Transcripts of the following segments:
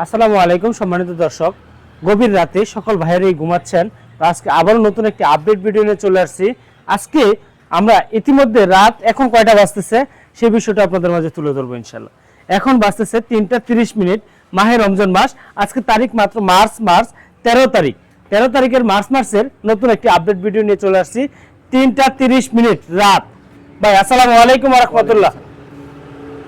আসসালামু আলাইকুম সম্মানিত দর্শক, গভীর রাতে সকল ভাইয়েরাই ঘুমাচ্ছেন। আজকে আবারও নতুন একটি আপডেট ভিডিও নিয়ে চলে আসছি। আজকে আমরা ইতিমধ্যে রাত এখন কয়টা বাজতেছে সেই বিষয়টা আপনাদের মাঝে তুলে ধরবো ইনশাল্লাহ। এখন বাজতেছে 3টা 30 মিনিট, মাহে রমজান মাস। আজকে তারিখ মাত্র মার্চ 13 তারিখ। 13 তারিখের মাসের নতুন একটি আপডেট ভিডিও নিয়ে চলে আসছি। 3টা 30 মিনিট রাত। ভাই আসসালামু আলাইকুম ওয়া রাহমাতুল্লাহ।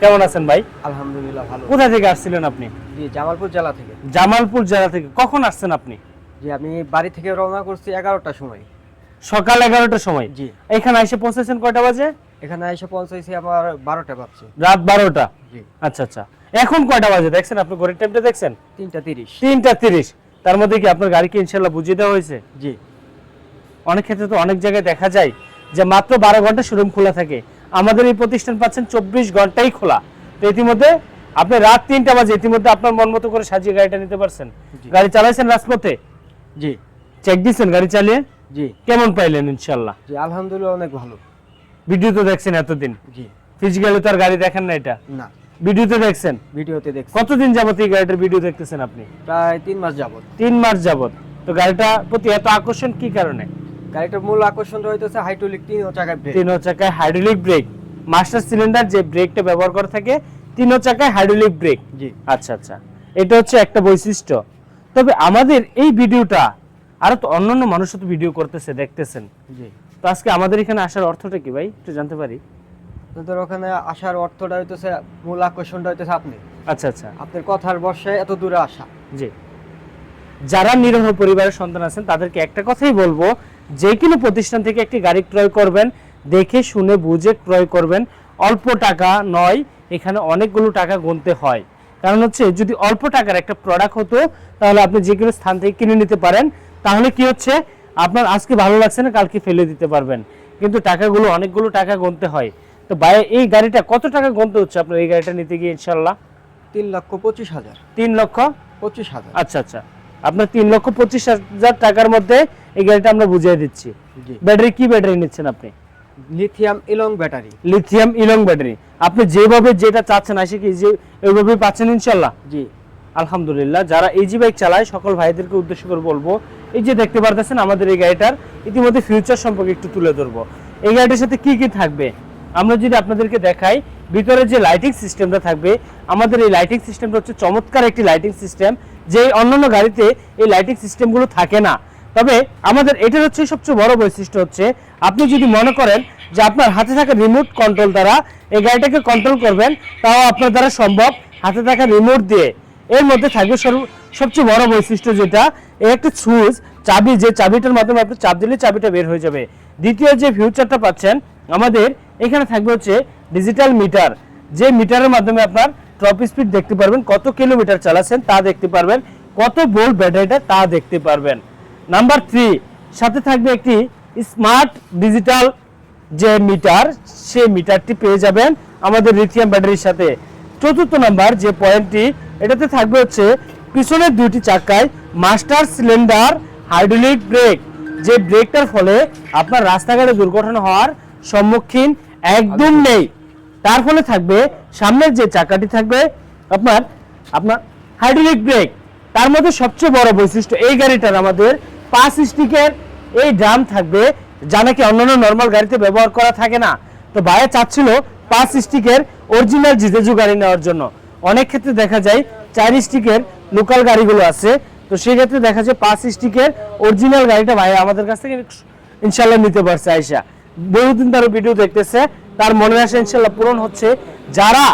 কেমন আছেন ভাই? আলহামদুলিল্লাহ ভালো। কোথা থেকে আসছিলেন আপনি? জি জামালপুর জেলা থেকে। জামালপুর জেলা থেকে। কখন আসছেন আপনি? জি আমি বাড়ি থেকে রওনা করছি 11টার সময়। সকাল 11টার সময়। জি। এখানে এসে পৌঁছেছেন কয়টা বাজে? এখানে এসে পৌঁছাইছি আমার 12টা বাজছে। রাত 12টা। জি। আচ্ছা আচ্ছা। এখন কয়টা বাজে দেখছেন? আপনি ঘড়ির টাইমটা দেখছেন? 3টা 30। 3টা 30। তার মধ্যে কি আপনার গাড়িকে ইনশাআল্লাহ বুঝিয়ে দেওয়া হয়েছে? জি। অনেক ক্ষেত্রে তো অনেক জায়গায় দেখা যায় যে মাত্র 12 ঘন্টা শোরুম খোলা থাকে। আমাদের এই প্রতিষ্ঠান পাচ্ছেন 24 ঘন্টাই খোলা। তো ইতিমধ্যে আপনি রাত 3টা বাজে ইতিমধ্যে আপনার মন মতো করে সাজিয়ে গাড়িটা নিতে পারছেন। গাড়ি চালাইছেন রাজপথে? জি। চেক দিয়েছেন গাড়ি চালিয়ে? জি। কেমন পাইলেন ইনশাআল্লাহ? জি আলহামদুলিল্লাহ অনেক ভালো। ভিডিও তো দেখছেন এতদিন? জি। ফিজিক্যালি তো আর গাড়ি দেখেন না এটা? না। ভিডিওতে দেখছেন? ভিডিওতে দেখছি। কতদিন যাবত এই গাড়িটার ভিডিও দেখতেছেন আপনি? প্রায় 3 মাস যাবত। 3 মাস যাবত। তো গাড়িটা প্রতি এত আকর্ষণ কি কারণে? গাড়িটার মূল আকর্ষণ হইতেছে হাইড্রোলিক 3 চাকার ব্রেক। 3 চাকায় হাইড্রোলিক ব্রেক। মাস্টার সিলিন্ডার যে ব্রেকটা ব্যবহার করা থাকে 3 চাকায় হাইড্রোলিক ব্রেক। জি। আচ্ছা আচ্ছা। এটা হচ্ছে একটা বৈশিষ্ট্য। তবে আমাদের এই ভিডিওটা আরো তো অন্যান্য মানুষও তো ভিডিও করতেছে, দেখতেছেন। জি। তো আজকে আমাদের এখানে আসার অর্থটা কি ভাই একটু জানতে পারি? তোদের ওখানে আসার অর্থটা হইতেছে মূল আকর্ষণটা হইতেছে আপনি। আচ্ছা আচ্ছা। আপনার কথার বর্ষায় এত দূরে আসা। জি। যারা নিরহ পরিবারের সন্তান আছেন তাদেরকে একটা কথাই বলবো, যে কোনো প্রতিষ্ঠান থেকে একটি গাড়ি ক্রয় করবেন দেখে শুনে বুঝে ক্রয় করবেন। অল্প টাকা নয়, এখানে অনেকগুলো টাকা গুনতে হয়। কারণ হচ্ছে যদি অল্প টাকার একটা প্রোডাক্ট হতো তাহলে আপনি যে কোনো স্থান থেকে কিনে নিতে পারেন। তাহলে কি হচ্ছে, আপনার আজকে ভালো লাগছে না কালকে ফেলে দিতে পারবেন। কিন্তু টাকাগুলো অনেকগুলো টাকা গুনতে হয়। তো ভাই এই গাড়িটা কত টাকা গুনতে হচ্ছে আপনার এই গাড়িটা নিতে গিয়ে ইনশাআল্লাহ? 3,25,000। 3,25,000। 25,000। আচ্ছা আচ্ছা। আপনার 3,25,000 টাকার মধ্যে এই গাড়িটা আমরা বুঝিয়ে দিচ্ছি। জি। ব্যাটারি কি ব্যাটারি নিচ্ছেন আপনি? Lithium ion battery. Lithium ion battery. আপনি যেভাবে যেটা চাচ্ছেন আসে কি যে এইভাবে পাচ্ছেন ইনশাআল্লাহ? জি। আলহামদুলিল্লাহ। যারা ইজি বাইক চালায় সকল ভাইদেরকে উদ্দেশ্য করে বলবো, এই যে দেখতে পারতেছেন আমাদের এই গাড়িটার ইতিমধ্যে ফিউচার সম্পর্কে একটু তুলে ধরবো। এই গাড়িটার সাথে কি কি থাকবে আমরা যদি আপনাদেরকে দেখাই, ভিতরে যে লাইটিং সিস্টেমটা থাকবে, আমাদের এই লাইটিং সিস্টেমটা হচ্ছে চমৎকার একটি লাইটিং সিস্টেম, যে অন্যান্য গাড়িতে এই লাইটিং সিস্টেমগুলো থাকে না। তবে আমাদের এটার হচ্ছে সবচেয়ে বড় বৈশিষ্ট্য হচ্ছে, আপনি যদি মনে করেন যে আপনার হাতে থাকা রিমোট কন্ট্রোল দ্বারা এই গাড়িটাকে কন্ট্রোল করবেন, তাও আপনার দ্বারা সম্ভব হাতে থাকা রিমোট দিয়ে। এর মধ্যে থাকবে সবচেয়ে বড় বৈশিষ্ট্য যেটা, এই একটা সুইচ চাবি, যে চাবিটার মাধ্যমে আপনি চাপ দিলে চাবিটা বের হয়ে যাবে। দ্বিতীয় যে ফিউচারটা পাচ্ছেন আমাদের এখানে থাকবে হচ্ছে ডিজিটাল মিটার, যে মিটারের মাধ্যমে আপনার টপ স্পিড দেখতে পারবেন, কত কিলোমিটার চালাচ্ছেন তা দেখতে পারবেন, কত ভোল্ট ব্যাটারিটা তা দেখতে পারবেন। নাম্বার 3 সাথে থাকবে একটি স্মার্ট ডিজিটাল যে মিটার, সেই মিটারটি পেয়ে যাবেন আমাদের লিথিয়াম ব্যাটারির সাথে। চতুর্থ নাম্বার যে পয়েন্টটি, এটাতে থাকবে হচ্ছে পিছনের দুটি চাকায় মাস্টার সিলিন্ডার হাইড্রোলিক ব্রেক, যে ব্রেকটার ফলে আপনার রাস্তাঘাটে দুর্ঘটনা হওয়ার সম্মুখীন একদম নেই। তার ফলে থাকবে সামনের যে চাকাটি থাকবে আপনার হাইড্রোলিক ব্রেক। তার মধ্যে সবচেয়ে বড় বৈশিষ্ট্য এই গাড়িটার আমাদের 5 স্টিকের এই ড্রাম থাকবে, যা নাকি অন্যান্য নর্মাল গাড়িতে ব্যবহার করা থাকে না। তো ভাইয়া চাচ্ছিল 5 স্টিকের অরিজিনাল জিতেজু গাড়ি নেওয়ার জন্য। অনেক ক্ষেত্রে দেখা যায় 4 স্টিকের লোকাল গাড়িগুলো আছে, তো সেই ক্ষেত্রে দেখা যায় 5 স্টিকের অরিজিনাল গাড়িটা ভাইয়া আমাদের কাছ থেকে ইনশাআল্লাহ নিতে পারছে। আয়সা বহুদিন তার ভিডিও দেখতেছে, তার মনের আশা ইনশাআল্লাহ পূরণ হচ্ছে। যারা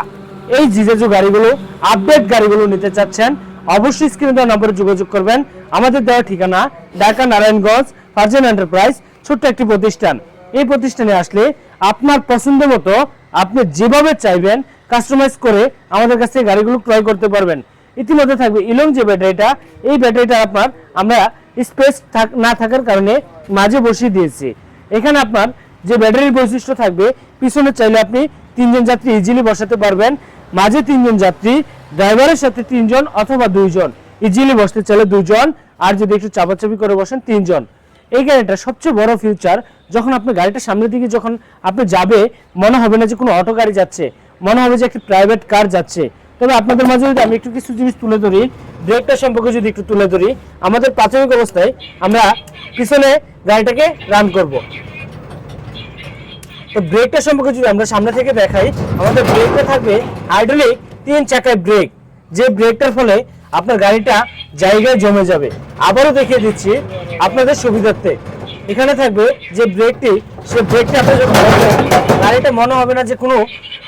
এই জিজেজু গাড়িগুলো আপডেট গাড়িগুলো নিতে চাচ্ছেন অবশ্যই স্ক্রিনে দেওয়া নম্বরে যোগাযোগ করবেন। আমাদের দেওয়া ঠিকানা ঢাকা নারায়ণগঞ্জ ফারজান এন্টারপ্রাইজ, ছোট্ট একটি প্রতিষ্ঠান। এই প্রতিষ্ঠানে আসলে আপনার পছন্দ মতো আপনি যেভাবে চাইবেন কাস্টমাইজ করে আমাদের কাছ থেকে গাড়িগুলো ক্রয় করতে পারবেন। ইতিমধ্যে থাকবে ইলং যে ব্যাটারিটা, এই ব্যাটারিটা আমরা স্পেস না থাকার কারণে মাঝে বসিয়ে দিয়েছি। এখানে আপনার যে ব্যাটারির বৈশিষ্ট্য থাকবে, পিছনে চাইলে আপনি 3 জন যাত্রী ইজিলি বসাতে পারবেন, মাঝে 3 জন যাত্রী, ড্রাইভারের সাথে 3 জন অথবা 2 জন, ইজিলি বসতে চাইলে 2 জন, আর যদি একটু চাপাচাপি করে বসেন 3 জন। এই গাড়িটা সবচেয়ে বড় ফিউচার, যখন আপনি গাড়িটা সামনের দিকে যখন আপনি যাবে মনে হবে না যে কোনো অটো গাড়ি যাচ্ছে, মনে হবে যে একটি প্রাইভেট কার যাচ্ছে। তো তবে আপনাদের মাঝে যদি আমি একটু কিছু জিনিস তুলে ধরি, ব্রেকটা সম্পর্কে যদি একটু তুলে ধরি, আমাদের প্রাথমিক অবস্থায় আমরা পিছনে গাড়িটাকে রান করব। তো ব্রেকটা সম্পর্কে যদি আমরা সামনে থেকে দেখাই, আমাদের ব্রেকটা থাকবে হাইড্রোলিক 3 চাকায় ব্রেক, যে ব্রেকটার ফলে আপনার গাড়িটা জায়গায় জমে যাবে। আবারও দেখিয়ে দিচ্ছি আপনাদের সুবিধার্থে, এখানে থাকবে যে ব্রেকটি, সে ব্রেকটা আপনি যখন ধরবেন, গাড়িটা মনে হবে না যে কোনো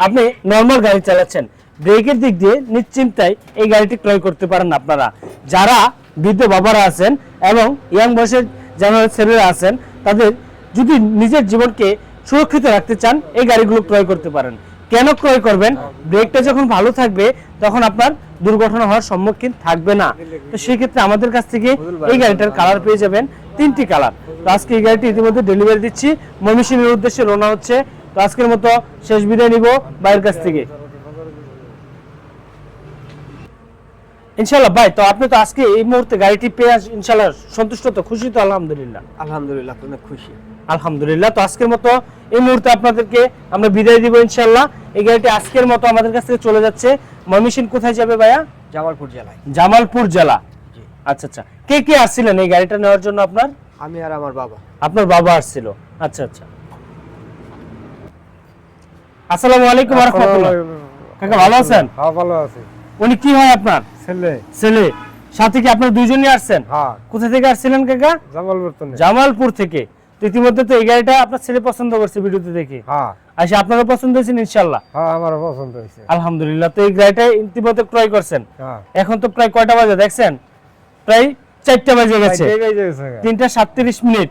আপনি নর্মাল গাড়ি চালাচ্ছেন। ব্রেকের দিক দিয়ে নিশ্চিন্তায় এই গাড়িটি ক্রয় করতে পারেন আপনারা। যারা বৃদ্ধ বাবারা আছেন এবং ইয়াং বয়সের যারা ছেলেরা আছেন, তাদের যদি নিজের জীবনকে সুরক্ষিত রাখতে চান, এই গাড়িগুলো ক্রয় করতে পারেন। কেন ক্রয় করবেন? ব্রেকটা যখন ভালো থাকবে তখন আপনার দুর্ঘটনা হওয়ার সম্মুখীন থাকবে না। তো সেই ক্ষেত্রে আমাদের কাছ থেকে এই গাড়িটার কালার পেয়ে যাবেন 3টি কালার। তো আজকে এই গাড়িটি ইতিমধ্যে ডেলিভারি দিচ্ছি, ময়মনসিংহের উদ্দেশ্যে রওনা হচ্ছে। তো আজকের মতো শেষ বিদায় নিব ভাইয়ের কাছ থেকে, ইনশাআল্লাহ। ভাই, তো আপনি তো আজকে এই মুহূর্তে গাড়িটি পেয়ে ইনশাআল্লাহ সন্তুষ্ট তো, খুশি তো? আলহামদুলিল্লাহ। আলহামদুলিল্লাহ, অনেক খুশি। আলহামদুলিল্লাহ। তো আজকের মতো এই মুহূর্তে আপনাদেরকে আমরা বিদায় দিব ইনশাআল্লাহ। এই গাড়িটি আজকের মতো আমাদের কাছ থেকে চলে যাচ্ছে। ময়মনসিংহ কোথায় যাবে ভাইয়া? জামালপুর জেলায়। জামালপুর জেলা। জি। আচ্ছা আচ্ছা। কে কে আসছিলেন এই গাড়িটা নেওয়ার জন্য? আমি আর আমার বাবা। আপনার বাবা আসছিল। আচ্ছা আচ্ছা। আসসালামু আলাইকুম ওয়া রাহমাতুল্লাহ। কাকা ভালো আছেন? হ্যাঁ, ভালো আছি। উনি কি হয় আপনার? ছেলে। ছেলে। সাথে কি আপনার দুইজনই আসছেন? হ্যাঁ। কোথা থেকে আসছিলেন কাকা? জামালপুর তো নেই। জামালপুর থেকে। তো ইতিমধ্যে তো এই গাড়িটা আপনার ছেলে পছন্দ করছে ভিডিওতে দেখে। হ্যাঁ। আচ্ছা, আপনারও পছন্দ হয়েছে ইনশাআল্লাহ? হ্যাঁ, আমারও পছন্দ হয়েছে। আলহামদুলিল্লাহ। তো এই গাড়িটা ইতিমধ্যে ক্রয় করছেন। হ্যাঁ। এখন তো প্রায় কয়টা বাজে দেখছেন? প্রায় 4টা বাজে গেছে, 3:37।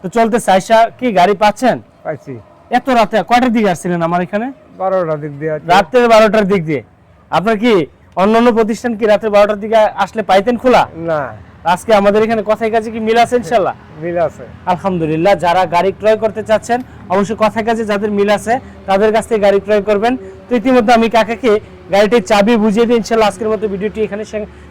তো চলতেছে। আয়সা কি গাড়ি পাচ্ছেন? পাইছি। এত রাতে কয়টার দিকে আসছিলেন আমার এখানে? 12টার দিক দিয়ে। রাতের 12টার দিক দিয়ে। আপনার কি অন্যান্য প্রতিষ্ঠান কি রাতের 12টার দিকে আসলে পাইতেন খোলা? না। আজকে আমাদের এখানে কথায় কাজে কি মিল আছে ইনশাআল্লাহ? মিল আছে। আলহামদুলিল্লাহ। যারা গাড়ি ক্রয় করতে চাচ্ছেন, অবশ্যই কথায় কাজে যাদের মিল আছে তাদের কাছ থেকে গাড়ি ক্রয় করবেন। তো ইতিমধ্যে আমি কাকাকে গাড়িটির চাবি বুঝিয়ে দিই ইনশাআল্লাহ। আজকের মতো ভিডিওটি এখানে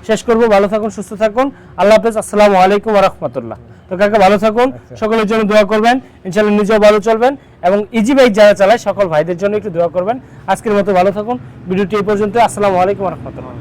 শেষ করব। ভালো থাকুন, সুস্থ থাকুন। আল্লাহ হাফেজ। আসসালামু আলাইকুম ওয়া রাহমাতুল্লাহ। তো কাকা ভালো থাকুন, সকলের জন্য দোয়া করবেন ইনশাআল্লাহ, নিজেও ভালো চলবেন এবং ইজি বাইক যারা চালায় সকল ভাইদের জন্য একটু দোয়া করবেন। আজকের মতো ভালো থাকুন। ভিডিওটি এই পর্যন্ত। আসসালামু আলাইকুম ওয়া রাহমাতুল্লাহ।